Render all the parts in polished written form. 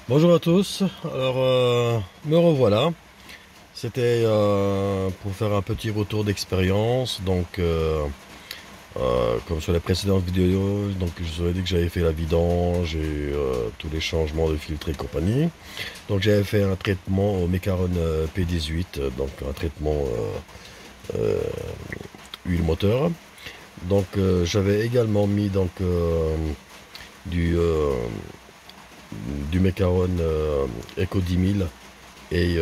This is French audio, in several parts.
Bonjour à tous, alors me revoilà. C'était pour faire un petit retour d'expérience. Comme sur les précédentes vidéos, donc je vous avais dit que j'avais fait la vidange et tous les changements de filtre et compagnie. Donc j'avais fait un traitement au Mecaron P18, donc un traitement euh, huile moteur. J'avais également mis du du Mecaron Eco 10 000 et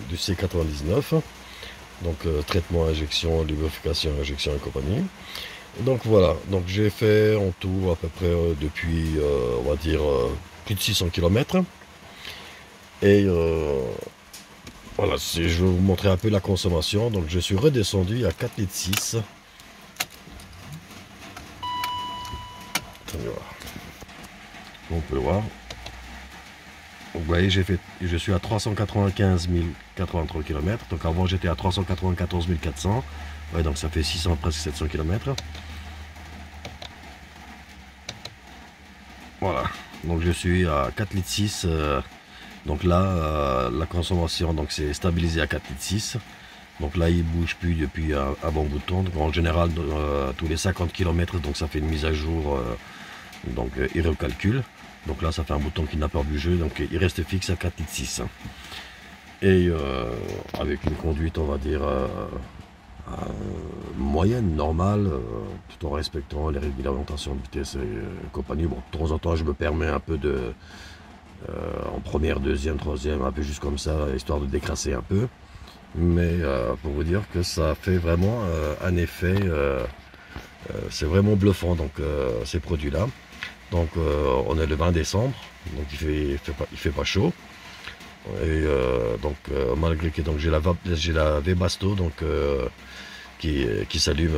du C99. Traitement, injection, lubrification, injection et compagnie. Donc voilà, donc j'ai fait en tout à peu près depuis, on va dire, plus de 600 km. Et voilà, je vais vous montrer un peu la consommation. Donc je suis redescendu à 4,6 litres. Attendez voir. On peut le voir. Vous voyez, je suis à 395 083 km. Donc avant j'étais à 394 400. Ouais, donc ça fait 600, presque 700 km. Voilà. Donc je suis à 4,6 litres. Donc là, la consommation c'est stabilisé à 4,6 litres. Donc là, il bouge plus depuis un bon bout de temps. Donc en général, tous les 50 km, donc ça fait une mise à jour. Il recalcule. Donc là, ça fait un bouton qui n'a pas bougé, donc il reste fixe à 4,6 litres. Et avec une conduite, on va dire, moyenne, normale, tout en respectant les réglementations de vitesse et compagnie. Bon, de temps en temps, je me permets un peu en première, deuxième, troisième, un peu juste comme ça, histoire de décrasser un peu. Mais pour vous dire que ça fait vraiment un effet, c'est vraiment bluffant, ces produits-là. On est le 20 décembre, donc il fait pas chaud. Et malgré que j'ai la Webasto qui s'allume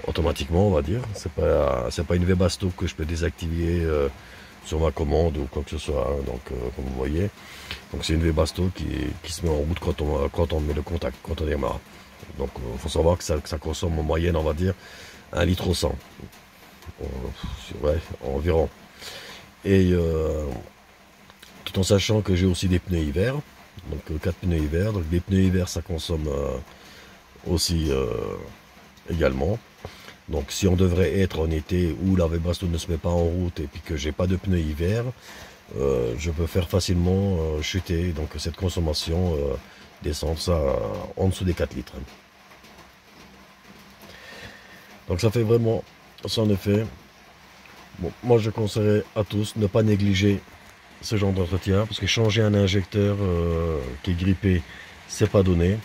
automatiquement, on va dire. C'est pas une Webasto que je peux désactiver sur ma commande ou quoi que ce soit, hein. Comme vous voyez, donc c'est une Webasto qui se met en route quand on met le contact, quand on démarre. Donc il faut savoir que ça consomme en moyenne, on va dire, 1 litre au 100. Ouais, environ. Et tout en sachant que j'ai aussi des pneus hiver, donc 4 pneus hiver. Donc des pneus hiver, ça consomme aussi également. Donc si on devrait être en été où la Webasto ne se met pas en route et puis que j'ai pas de pneus hiver, je peux faire facilement chuter donc cette consommation, descendre ça en dessous des 4 litres. Donc ça fait vraiment son effet. Bon, moi je conseillerais à tous ne pas négliger ce genre d'entretien, parce que changer un injecteur qui est grippé, c'est pas donné.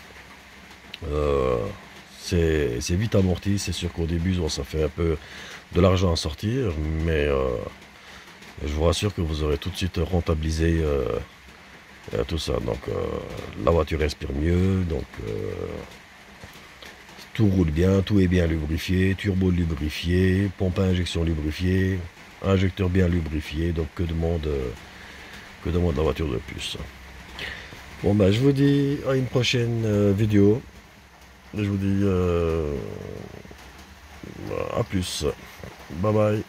C'est vite amorti. C'est sûr qu'au début, bon, ça fait un peu de l'argent à sortir, mais je vous rassure que vous aurez tout de suite rentabilisé tout ça. La voiture respire mieux, tout roule bien, tout est bien lubrifié, turbo lubrifié, pompe à injection lubrifiée, injecteur bien lubrifié. Donc que demande la voiture de plus? Bon ben je vous dis à une prochaine vidéo. Je vous dis à plus. Bye bye.